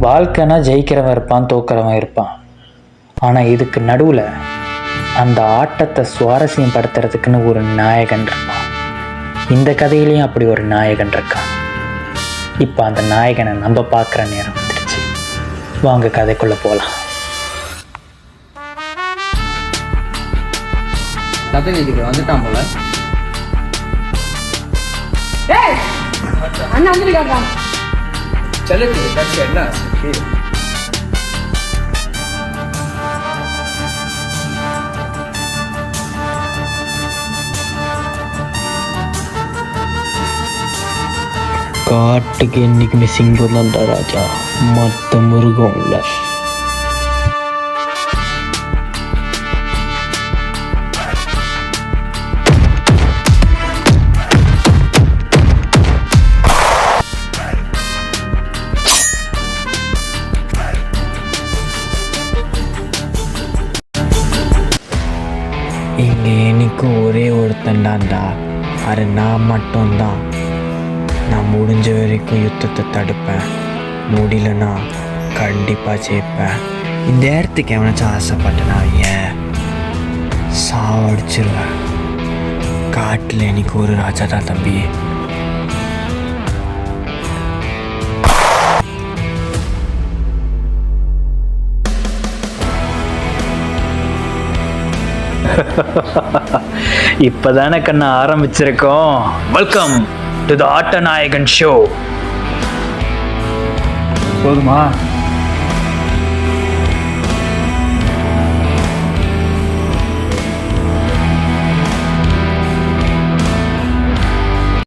வாழ்க்கைனா ஜெயிக்கிறவன் இருப்பான், தோக்கிறவன் இருப்பான். ஆனால் இதுக்கு நடுவில் அந்த ஆட்டத்தை சுவாரஸ்யம் படுத்துறதுக்குன்னு ஒரு நாயகன் இருப்பான். இந்த கதையிலையும் அப்படி ஒரு நாயகன் இருக்கான். இப்போ அந்த நாயகனை நம்ம பார்க்குற நேரம் வந்துருச்சு. வாங்க கதைக்குள்ளே போகலாம். வந்துட்டான் போல. அண்ணா வந்துருக்காங்க. என்ன காட்டுக்கு என்னைக்குமே சிங்கம் தான்டா ராஜா, மற்ற மிருகம் இல்லை. இங்கே எனக்கு ஒரே ஒருத்தன்டாண்டா, அது நான் மட்டும்தான். நான் முடிஞ்ச வரைக்கும் யுத்தத்தை தடுப்பேன், முடியலன்னா கண்டிப்பாக ஜெயிப்பேன். இந்த இடத்துக்கு எவனாச்சும் ஆசைப்பட்டனா ஏன் சாவடிச்சிருவேன். காட்டில் எனக்கு ஒரு ராஜா தான் தம்பி. இப்பதானே கண்ணா ஆரம்பிச்சிருக்கோம். வெல்கம் டு தி ஆட்ட நாயகன் ஷோ. போதுமா?